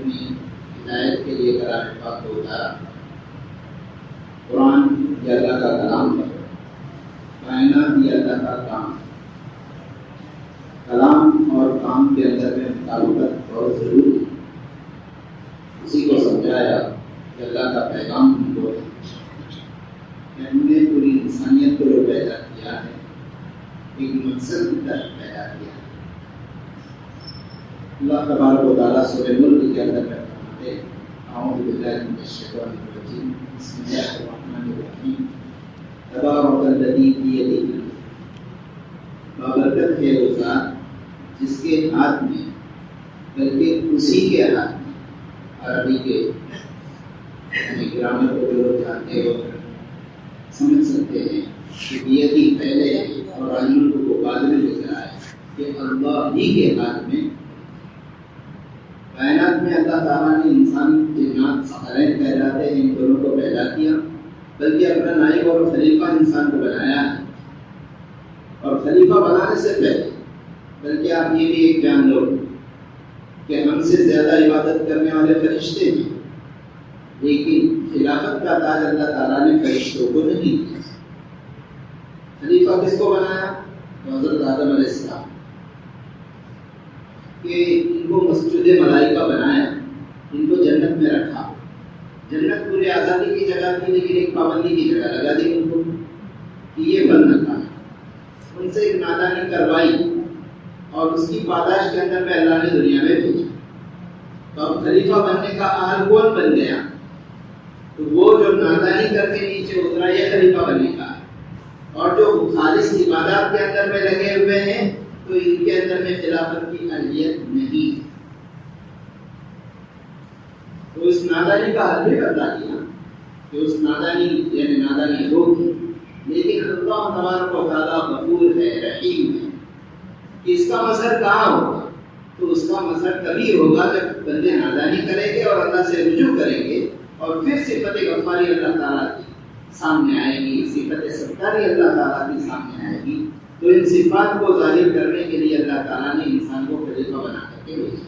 اپنی ہدایت کے لیے کلام پاک کو اتارا۔ قرآن یہ اللہ کا کلام ہے، کائنات یہ اللہ کا کام ہے۔ کلام اور کام کے اندر میں مطابقت بہت ضروری ہے۔ اسی کو سمجھایا کہ اللہ کا پیغام ہم کو ہے کہ ہم نے پوری انسانیت کو جو پیدا کیا ہے ایک مقصد کی طرف پیدا کیا ہے۔ اللہ تبارک و تعالیٰ سورہ ملک کے اندر میں فرماتے ہیں اعوذ باللہ من الشیطان الرجیم بسم اللہ الرحمن الرحیم تبارک الذی بیدہ الملک، بابرکت ہے وہ ذات جس کے ہاتھ میں، بلکہ اسی کے ہاتھ میں، عربی کے یعنی گرامر کو جو لوگ جانتے ہو سمجھ سکتے ہیں کہ بیدی پہلے اور الملک کو بعد میں گزرا ہے کہ اللہ ہی کے ہاتھ میں۔ کائنات میں اللہ تعالیٰ نے انسان، جنات، ثقلین کہلاتے ہیں، ان دونوں کو پیدا کیا، بلکہ اپنا نائب اور خلیفہ انسان کو بنایا ہے۔ اور خلیفہ بنانے سے پہلے بلکہ آپ یہ بھی ایک جان لو کہ ہم سے زیادہ عبادت کرنے والے فرشتے ہیں، لیکن خلافت کا تاج اللہ تعالیٰ نے فرشتوں کو نہیں دیا۔ خلیفہ کس کو بنایا؟ حضرت آدم علیہ السلام، کہ ان کو مسجد ملائکہ بنایا، ان کو جنت میں رکھا۔ جنت پوری آزادی کی جگہ تھی، لیکن ایک پابندی کی جگہ لگا دی ان کو کہ یہ پھل نہ کھانا۔ ان سے ایک نادانی کروائی اور اس کی پاداش کے اندر میں اللہ نے دنیا میں بھیجا۔ تو اب خلیفہ بننے کا اہل کون بن گیا؟ تو وہ جو نادانی کر کے نیچے اترا یہ خلیفہ بننے کا ہے، اور جو خالص عبادات کے اندر میں لگے ہوئے ہیں تو ان کے اندر میں خلافت کی اہلیت نہیں ہے۔ تو اس نادانی کا حل بھی بتا دیا کہ اس نادانی یعنی نادانی ہوگی، لیکن اللہ تبارک و تعالیٰ غفور ہے، رحیم ہے، کہ اس کا مظہر کہاں ہوگا؟ تو اس کا مظہر تبھی ہوگا جب بندے نادانی کریں گے اور اللہ سے رجوع کریں گے، اور پھر صفت غفاری اللہ تعالیٰ کی سامنے آئے گی، صفت ستاری اللہ تعالیٰ کی سامنے آئے گی۔ تو ان صفات کو ظاہر کرنے کے لیے اللہ تعالیٰ نے انسان کو خلیفہ بنا کر کے بھیجا۔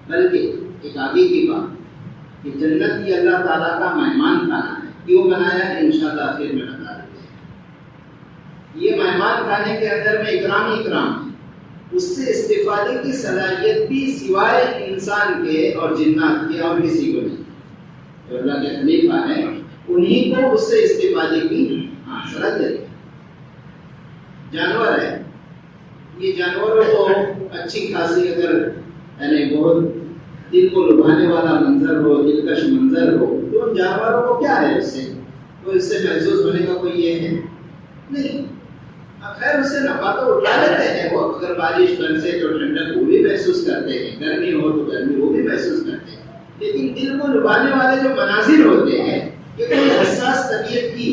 بلکہ ایک آگے کی بات کہ جنت یہ اللہ تعالیٰ کا مہمان خانہ ہے۔ کیوں بنایا ہے انشاءاللہ آخر میں بتا دیتے ہیں۔ یہ مہمان خانے کے اندر میں اکرام ہی اکرام ہے، اس سے استفادے کی صلاحیت بھی سوائے انسان کے اور جنات کے اور کسی کو نہیں۔ جو اللہ کے خلیفہ ہیں انہی کو اس سے استفادے کی صلاحیت ہے۔ جانور ہے، یہ جانوروں کو اچھی خاصی اگر یعنی بہت دل کو لبھانے والا منظر ہو، دلکش منظر ہو، تو ان جانوروں کو کیا ہے اس سے؟ تو اس سے محسوس ہونے کا کوئی یہ ہے نہیں۔ خیر اس سے نفع تو اٹھا لیتے ہیں وہ، اگر بارش برسے تو ٹھنڈک وہ بھی محسوس کرتے ہیں، گرمی ہو تو گرمی وہ بھی محسوس کرتے ہیں، لیکن دل کو لبھانے والے جو مناظر ہوتے ہیں یہ کوئی حساس طبیعت کی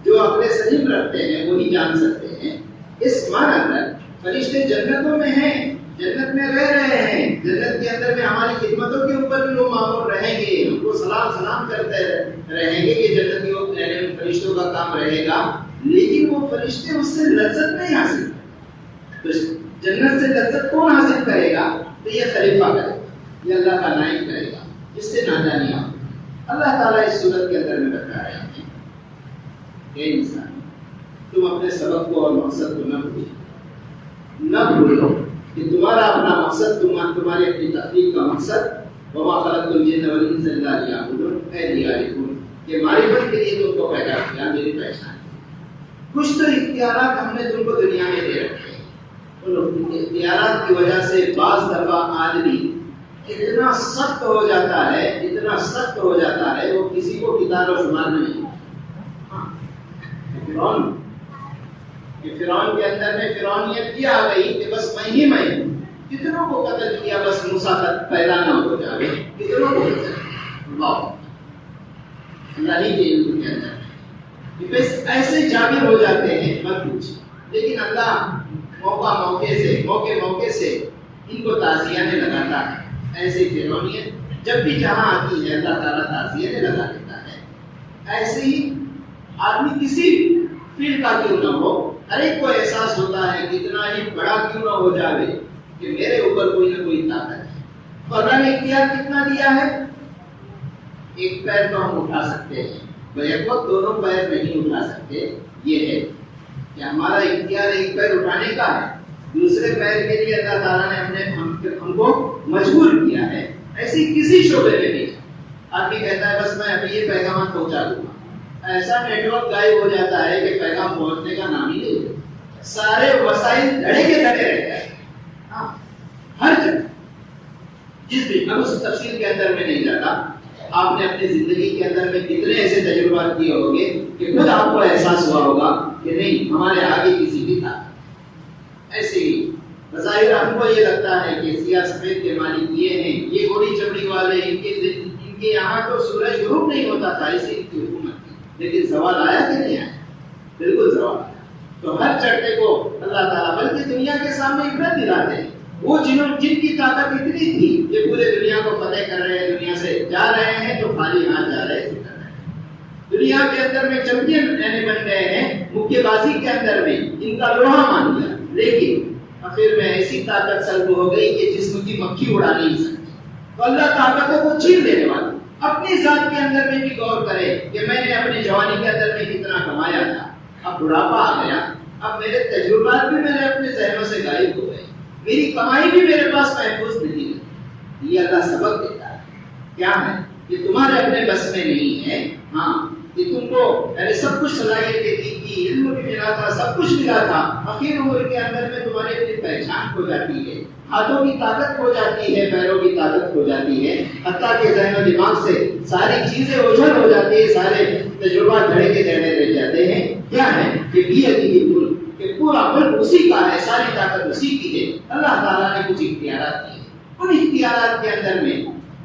جو اپنے سلیم رکھتے ہیں وہی جان سکتے ہیں۔ اس معنی پر فرشتے جنتوں میں ہیں، جنت میں رہ رہے ہیں، جنت کے اندر میں ہماری خدمتوں کے اوپر بھی وہ معمور رہیں گے، ہم کو سلام کرتے رہیں گے کہ جنتیوں یعنی فرشتوں کا کام رہے گا، لیکن وہ فرشتے اس سے لذت نہیں حاصل کرتے۔ تو جنت سے لذت کون حاصل کرے گا؟ تو یہ خلیفہ کرے گا، یہ اللہ کا نائب کرے گا، جس سے نادانی ہو۔ اللہ تعالیٰ اس صورت کے اندر میں بتا رہے ہیں کہ انسان تم اپنے سبق کو اور مقصد کو نہ بھولو کہ تمہارا اپنا مقصد تمہاری اپنی تخلیق کا مقصد وما خلقت الجن والانس الا لیعبدون اے لیعرفون، کہ معرفت کے لیے تم کو پیدا کیا، میری پہچان۔ کچھ تو اختیارات ہم نے تم کو دنیا میں دے رکھے ہیں، ان اختیارات کی وجہ سے بعض دفعہ آدمی اتنا سخت ہو جاتا ہے، اتنا سخت ہو جاتا ہے وہ کسی کو کتاب و شمار میں نہیں۔ فرعون کے اندر میں فرعونیت کیا آ گئی کہ بس میں ہی میں کتنوں کو قتل کیا، بس موسیٰ تک پیدا نہ ہو جائے، کتنوں کو قتل اللہ ہی کے علم کے اندر بس ایسے جابر ہو جاتے ہیں مت پوچھ۔ لیکن اللہ موقع سے ان کو تعزیہ نے لگاتا ہے۔ ایسی فرعونیت جب بھی جہاں آتی ہے اللہ تعالیٰ تعزیہ نے لگا دیتا ہے۔ ایسے ہی آدمی کسی فیلڈ کا کیوں نہ ہو، ہر ایک کو احساس ہوتا ہے کہ اتنا ہی بڑا کیوں نہ ہو جائے کہ میرے اوپر کوئی نہ کوئی طاقت ہے، اللہ نے اختیار کتنا دیا ہے؟ ایک پیر تو ہم اٹھا سکتے ہیں، بیک وقت دونوں پیر نہیں اٹھا سکتے. یہ ہے کہ ہمارا اختیار ایک پیر اٹھانے کا ہے، دوسرے پیر کے لیے اللہ تعالیٰ نے ہم کو مجبور کیا ہے. ایسی کسی شعبے میں نہیں. آدمی کہتا ہے بس میں ابھی یہ پیغام پہنچا دوں گا، ایسا نیٹ ورک غائب ہو جاتا ہے کہ پیغام پہنچنے کا نام ہی نہیں ہوتا. سارے وسائل دھڑے کے دھڑے رہتے ہیں. ہاں، ہر جگہ جس بھی، اب اس تفصیل کے اندر میں نہیں جاتا. آپ نے اپنی زندگی کے اندر میں کتنے ایسے تجربات کیے ہوں گے کہ خود آپ کو احساس ہوا ہوگا کہ نہیں ہمارے آگے کسی بھی تھا. ایسے ہی بظاہر ہم کو یہ لگتا ہے کہ سیاہ سفید کے مالک یہ ہیں، یہ گوڑی چمڑی والے، ان کے یہاں تو سورج غروب نہیں ہوتا تھا، اسی کی حکومت تھی. لیکن زوال آیا کہ نہیں آیا؟ بالکل زوال آیا. تو ہر چڑھتے کو اللہ تعالیٰ بلکہ دنیا کے سامنے عبرت دلاتے ہیں. وہ جن کی طاقت اتنی تھی کہ پورے دنیا کو فتح کر رہے ہیں، دنیا سے جا رہے ہیں تو خالی ہاتھ جا رہے ہیں. دنیا کے اندر میں چمپئن بن گئے ہیں، مکے بازی کے اندر میں ان کا لوہا مان لیا. لیکن آخر میں ایسی طاقت سلب ہو گئی کہ جسم کی مکھی اڑا نہیں سکتی. تو اللہ طاقتوں کو چھین لینے والا اپنی ذات کے اندر میں بھی غور کرے کہ میں نے اپنی جوانی کے اندر میں کتنا کمایا تھا، اب بڑھاپا آ گیا، اب میرے تجربات بھی میرے اپنے ذہنوں سے غائب ہو گئے، میری کمائی بھی میرے پاس محفوظ نہیں ہے. یہ اللہ سبق دیتا ہے. کیا ہے؟ یہ تمہارے اپنے بس میں نہیں ہے. ہاں، کہ تم کو سب کچھ صلاحیت کی، علم بھی ملا تھا، سب کچھ ملا تھا، آخر عمر کے اندر میں تمہاری اپنی پہچان کھو جاتی ہے، ہاتھوں کی طاقت کھو جاتی ہے، پیروں کی طاقت کھو جاتی ہے، حتیٰ کہ ذہن و دماغ سے ساری چیزیں اوجھل ہو جاتی ہے، سارے تجربات دھڑے کے دھڑے رہ جاتے ہیں. کیا ہے کہ کہ پورا ملک اسی کا ہے، ساری طاقت اسی کی ہے. اللہ تعالیٰ نے کچھ اختیارات دیے، ان اختیارات کے اندر میں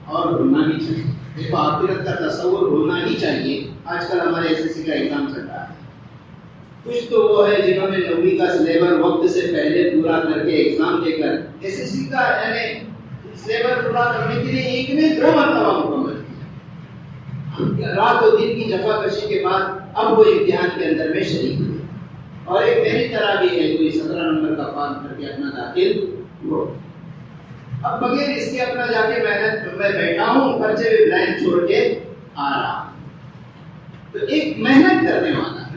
اور ہونا بھی چاہیے. دیکھو آخرت کا تصور ہونا ہی چاہیے. آج کل ہمارے SSC کا ایگزام چل رہا ہے. کچھ تو وہ ہے جنہوں نے 9ویں کا سلیبس وقت سے پہلے پورا کر کے ایگزام دے کر SSC کا یعنی سلیبس پورا کرنے کے لیے ایک نے 2 مرتبہ مکمل کیا. رات و دن کی جفاکشی کے بعد اب وہ امتحان کے اندر میں شریک ہوئے. اور ایک میری طرح بھی ہے، کوئی 17 نمبر کا فارم کر کے اپنا داخل ہو. اب بغیر اس کے اپنا جا کے محنت میں بیٹھا ہوں، خرچے بھی بلینک چھوڑ کے آ رہا ہوں. تو ایک محنت کرنے والا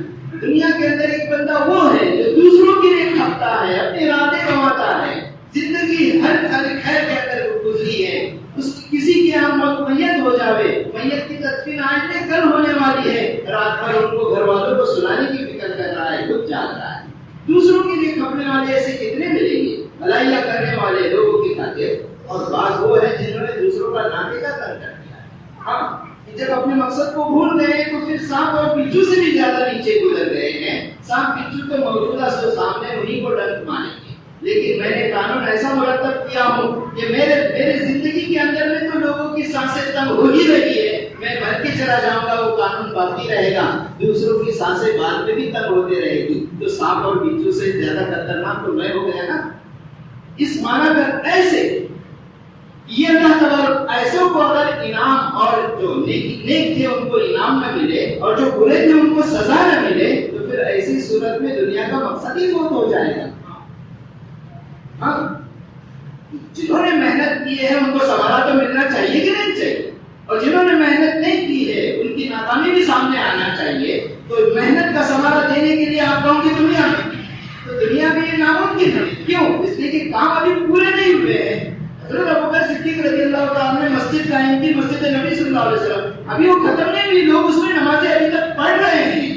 دنیا کے اندر ایک بندہ وہ ہے جو دوسروں کے لیے کھپتا ہے، اپنے ارادے کماتا ہے، زندگی ہر خیر کے اندر گزری ہے. اس کسی کے یہاں موت میت ہو جاوے، میت کی تدفین آج میں کل ہونے والی ہے، رات بھر ان کو گھر والوں کو سلانے کی فکر کر رہا ہے، خود جاگ رہا ہے. دوسروں کے لیے کھپنے والے ایسے کتنے ملیں گے، بھلائیاں کرنے والے لوگوں کی خاطر. اور بعض وہ ہیں جنہوں نے دوسروں کا ناطے کا تنگ کر دیا ہے. ہاں، جب اپنے مقصد کو بھول گئے تو پھر سانپ اور بچھو سے بھی زیادہ نیچے گزر گئے ہیں. سانپ بچھو تو موجودہ سو سامنے انہیں کو ڈنک ماریں گے، لیکن میں نے قانون ایسا مرتب کیا ہوں کہ میرے زندگی کے اندر میں تو لوگوں کی سانسیں تنگ ہو ہی رہی ہے، میں مر کے چلا جاؤں گا وہ قانون باقی رہے گا، دوسروں کی سانسیں بعد میں بھی تنگ ہوتے رہے گی. تو سانپ اور بچھو سے زیادہ خطرناک تو میں ہو گیا نا. اس معنی پر ایسے یہ اللہ تبارک ایسوں کو اگر انعام اور جو نیک تھے ان کو انعام نہ ملے اور جو برے تھے ان کو سزا نہ ملے تو پھر ایسی صورت میں دنیا کا مقصد ہی فوت ہو جائے گا. ہاں، جنہوں نے محنت کی ہے ان کو ثمرہ تو ملنا چاہیے کہ نہیں چاہیے، اور جنہوں نے محنت نہیں کی ہے ان کی ناکامی بھی سامنے آنا چاہیے. تو محنت کا ثمرہ دینے کے لیے آپ کہوں گے دنیا میں، تو دنیا میں یہ ناممکن ہے. کیوں؟ اس لیے کہ کام ابھی پورے نہیں ہوئے ہیں. حضرت ابوبکر صدیق رضی اللہ تعالیٰ نے مسجد قائم کی، مسجد نبی صلی اللہ علیہ وسلم، ابھی وہ ختم نہیں ہوئی، لوگ اس میں نمازیں ابھی تک پڑھ رہے ہیں.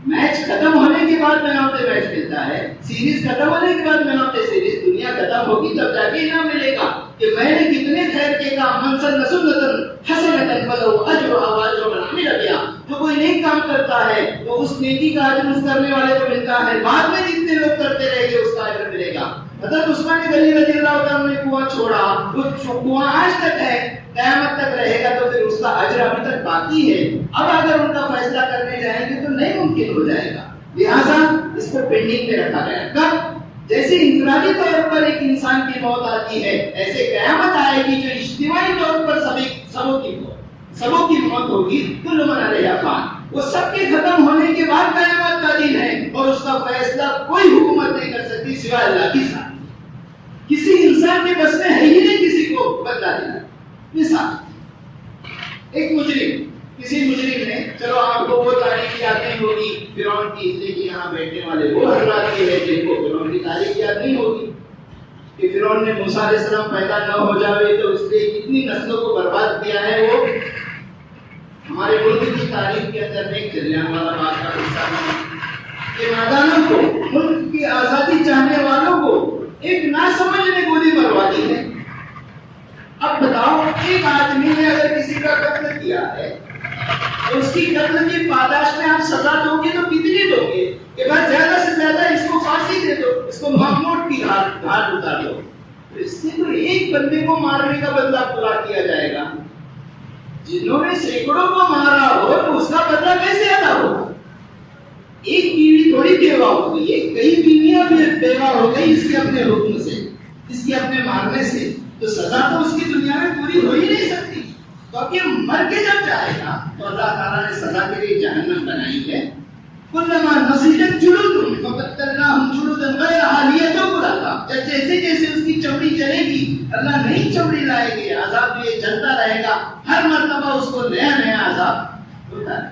میچ ختم ہونے کے بعد مین آف دا میچ ملتا ہے، سیریز ختم ہونے کے بعد مین آف دا سیریز. دنیا ختم ہوگی تب جا کے انعام ملے گا کہ میں نے کتنے خیر کے کام، من سن سنتن حسنۃ فلہ اجرھا واجر من عمل بہا. جو کوئی نیک کام کرتا ہے تو اس نیکی کا اجر اس کرنے والے کو ملتا ہے، بعد میں جتنے لوگ کرتے رہیں گے اس کا اجر ملے گا. حضرت عثمان غنی رضی اللہ عنہ نے کنواں چھوڑا، وہ کنواں آج تک ہے، قیامت تک رہے گا، تو پھر اس کا اجر ابھی تک باقی ہے. اب اگر ان کا فیصلہ کرنے جائیں گے تو نہیں ممکن ہو جائے گا، لہٰذا اس کو پینڈنگ میں رکھا گیا. کب؟ جیسے انفرادی طور پر ایک انسان کی موت آتی ہے، ایسے قیامت آئے گی جو اجتماعی طور پر سبوں کی موت ہوگی. کل من علیہا فان، وہ سب کے ختم ہونے کے بعد قیامت کا دن ہے اور اس کا فیصلہ کوئی حکومت نہیں کر سکتی سوائے اللہ کی ذات. کسی انسان کے بس میں ہے ہی نہیں کسی کو بدلہ دینا. مثال ایک مجرم، کسی مجرم نے، چلو آپ کو وہ تاریخ یاد نہیں ہوگی فرعون کی، اس لیے کہ یہاں بیٹھنے والے وہ حضرات کے ہیں جن کو فرعون کی تاریخ یاد نہیں ہوگی کہ فرعون نے موسیٰ علیہ السلام پیدا نہ ہو جاوے تو اس نے کتنی نسلوں کو برباد کیا ہے. وہ ہمارے ملک کی تاریخ کے اندر ایک جلیانوالہ باغ کا قصہ ہے کہ نادانوں کو، ملک کی آزادی چاہنے والوں کو ایک ناسمجھ نے گولی مروا دی ہے. اب بتاؤ، ایک آدمی نے اگر کسی کا قتل کیا ہے تو اس کی قتل کی پاداش میں آپ سزا دو گے تو کتنی دو گے؟ کہ بس زیادہ سے زیادہ اس کو پھانسی دے دو، اس کو موت کی گھاٹ اتار دو. تو اس سے تو ایک بندے کو مارنے کا بدلہ پورا کیا جائے گا. جنہوں نے سینکڑوں کو مارا ہو تو اس کا بدلہ کیسے ادا ہوگا؟ ایک بیوی تھوڑی بیوہ ہو گئی ہے، کئی بیویاں بھی بیوہ ہو گئی اس کے اپنے حکم سے، اس کے اپنے مارنے سے. تو سزا تو اس کی دنیا میں پوری ہو ہی نہیں سکتی. کیونکہ مر کے جب جائے گا تو اللہ تعالیٰ نے سزا کے لیے جہنم بنائی ہے. کلما نضجت جلودہم فبدلناہم جلودا غیرہا لیذوقوا العذاب. جیسے جیسے اس کی چمڑی جلے گی اللہ نئی چمڑی لائے گی، عذاب یہ جلتا رہے گا، ہر مرتبہ اس کو نیا نیا عذاب ہوتا ہے.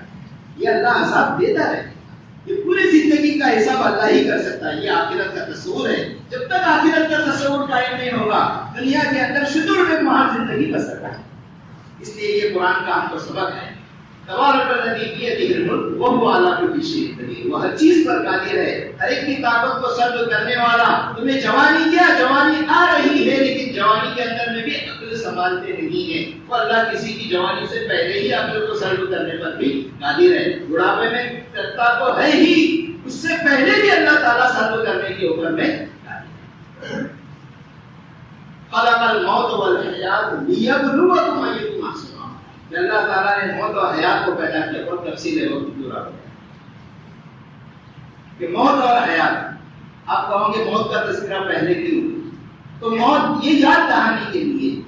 یہ اللہ عذاب دیتا رہے گا. یہ پوری زندگی کا حساب اللہ ہی کر سکتا ہے. یہ آخرت کا تصور ہے. جب تک آخرت کا تصور قائم نہیں ہوگا دنیا کے اندر شدور میں محال زندگی بسر رہا ہے. اس لیے یہ قرآن کا ہم کو سبق ہے. تبارک الذی بیدہ الملک وہو علی کل شیء قدیر. وہ ہر چیز پر قادر ہے، ہر ایک کی طاقت کو سلب کرنے والا. تمہیں جوانی کیا جوانی آ رہی ہے لیکن جوانی کے اندر میں بھی عقل سنبھالتے نہیں ہیں. وہ اللہ کسی کی جوانی سے پہلے ہی عقل کو سلب کرنے پر بھی قادر ہے. بڑھاپے میں کرتا تو ہے ہی، اس سے پہلے بھی اللہ تعالیٰ سلب کرنے کے اوپر میں خلق الموت والحیات لیبلوکم ایکم احسن عملا. کہ اللہ تعالیٰ نے موت اور حیات کو پیدا کیا. اور تفصیل ہے وقت پورا ہو گیا کہ موت اور حیات. آپ کہو گے موت کا تذکرہ پہلے کیوں؟ تو موت یہ یاد دہانی کے لیے.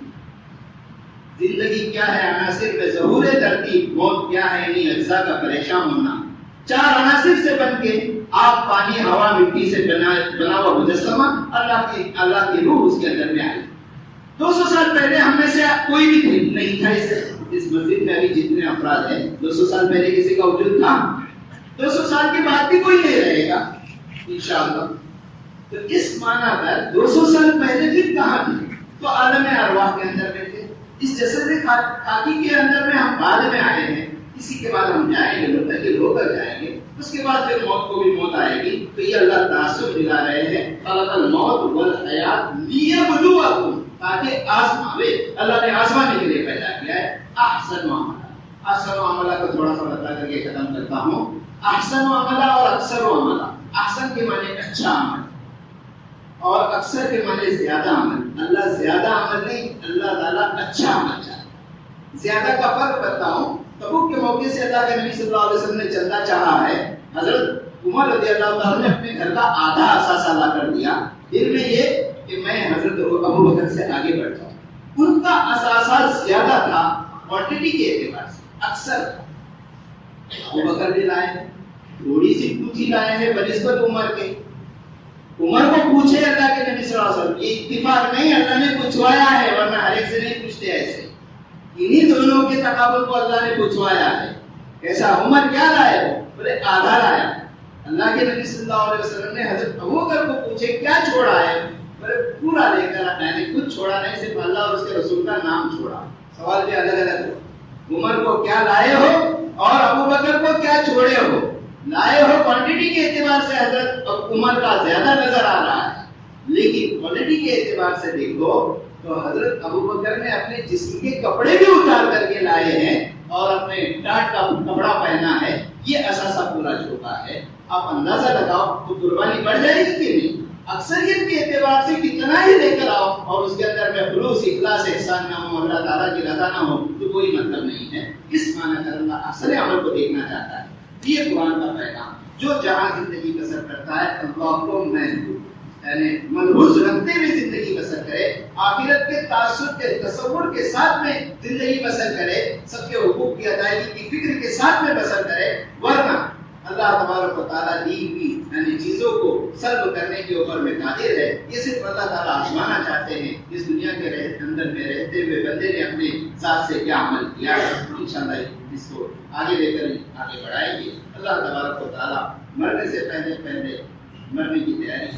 زندگی کیا ہے؟ عناصر میں ظہور ترتیب. موت کیا ہے؟ انہیں اجزاء کا پریشان ہونا. 4 عناصر سے بن کے آپ، پانی، ہوا، مٹی سے بنا ہوا مجسمہ، اللہ کی روح اس کے اندر میں آئی. 200 سال پہلے ہم میں سے کوئی بھی نہیں تھا. اس مسجد میں ابھی جتنے افراد ہیں 200 سال پہلے کسی کا وجود تھا؟ 200 سال کے بعد بھی کوئی نہیں رہے گا انشاءاللہ. تو اس معنی پر 200 سال پہلے پھر کہاں تھے؟ تو عالم ارواح کے اندر میں تھے. اس جسد خاکی کے اندر میں ہم بعد میں آئے ہیں. اسی کے بعد ہم جائیں گے، منتقل ہو کر جائیں گے. اس کے بعد پھر موت کو بھی موت آئے گی. تو یہ اللہ تعصب دلا رہے ہیں خلق الموت والحیات لیبلوکم، تاکہ آزمائے. اللہ نے آزمانے کے لیے پیدا کیا ہے. احسن عملا. احسن عملا کو تھوڑا سا بتا کر کے ختم کرتا ہوں. احسن عملا اور اکثر عملا. احسن کے معنی اچھا عمل اور اکثر کے معنی زیادہ عمل. اللہ زیادہ عمل نہیں، اللہ تعالیٰ اچھا عمل چاہتا ہے. زیادہ کا فرق بتاؤں. تبوک کے موقع سے اللہ کے نبی صلی اللہ علیہ وسلم نے چلنا چاہا ہے. حضرت عمر رضی اللہ تعالیٰ نے اپنے گھر کا آدھا اثاثہ لا کر دیا، دل میں یہ کہ میں حضرت ابو بکر سے آگے بڑھ جاؤں. ان کا اثاثہ زیادہ تھا کوانٹٹی کے اعتبار سے، اکثر ابو بکر بھی لائے ہیں، تھوڑی سی پوچھی لائے ہیں بنسبت عمر کے. عمر کو پوچھے اللہ کے نبی صلی اللہ علیہ وسلم. یہ اتفاق نہیں، اللہ نے پوچھوایا ہے، ورنہ ہر ایک سے نہیں پوچھتے ایسے. انہی دونوں کے تقابل کو اللہ نے پوچھوایا ہے. ایسا عمر کیا لائے؟ بولے آدھا لایا. اللہ کے نبی صلی اللہ علیہ وسلم نے حضرت ابو بکر کو پوچھے کیا چھوڑا ہے؟ بولے پورا لے کر آیا. نے کچھ چھوڑا نہیں، صرف اللہ اور اس کے رسول کا نام چھوڑا. سوال بھی الگ الگ ہو. عمر کو کیا لائے ہو اور ابو بکر کو کیا چھوڑے ہو؟ لائے ہو کوانٹٹی کے اعتبار سے حضرت عمر کا زیادہ نظر آ رہا ہے، لیکن کوالٹی کے اعتبار سے دیکھو تو حضرت ابو بکر نے اپنے جسم کے کپڑے بھی اتار کر کے لائے ہیں اور اپنے ٹاٹ کا کپڑا پہنا ہے. یہ اثاثہ پورا چھوٹا ہے. آپ اندازہ لگاؤ تو قربانی بڑھ جائے گی کہ نہیں؟ اکثریت کے اعتبار سے کتنا ہی لے کر آؤ اور اس کے اندر میں خلوص، اخلاص، احسان نہ ہو، اللہ تعالیٰ کی رضا نہ ہو تو کوئی مطلب نہیں ہے. اس معنی کر اللہ اصل عمل کو دیکھنا چاہتا ہے. یہ قرآن کا پیغام. جو جہاں زندگی بسر کرتا ہے اللہ کو یعنی ملحوظ رکھتے ہوئے زندگی بسر کرے، آخرت کے تعصب کے تصور کے ساتھ میں زندگی بسر کرے، سب کے حقوق کی ادائیگی کی فکر کے ساتھ میں بسر کرے. ورنہ اللہ تبارک و تعالیٰ دی ہوئی یعنی چیزوں کو سلب کرنے کے اوپر میں قادر ہے، یہ صرف اللہ تعالیٰ آزمانا چاہتے ہیں اس دنیا کے اندر میں رہتے ہوئے بندے نے اپنے ذات سے کیا عمل کیا ہے۔ انشاءاللہ اس کو آگے لے کر آگے بڑھائیں گے۔ اللہ تبارک و تعالیٰ مرنے سے پہلے مرنے کی تیاری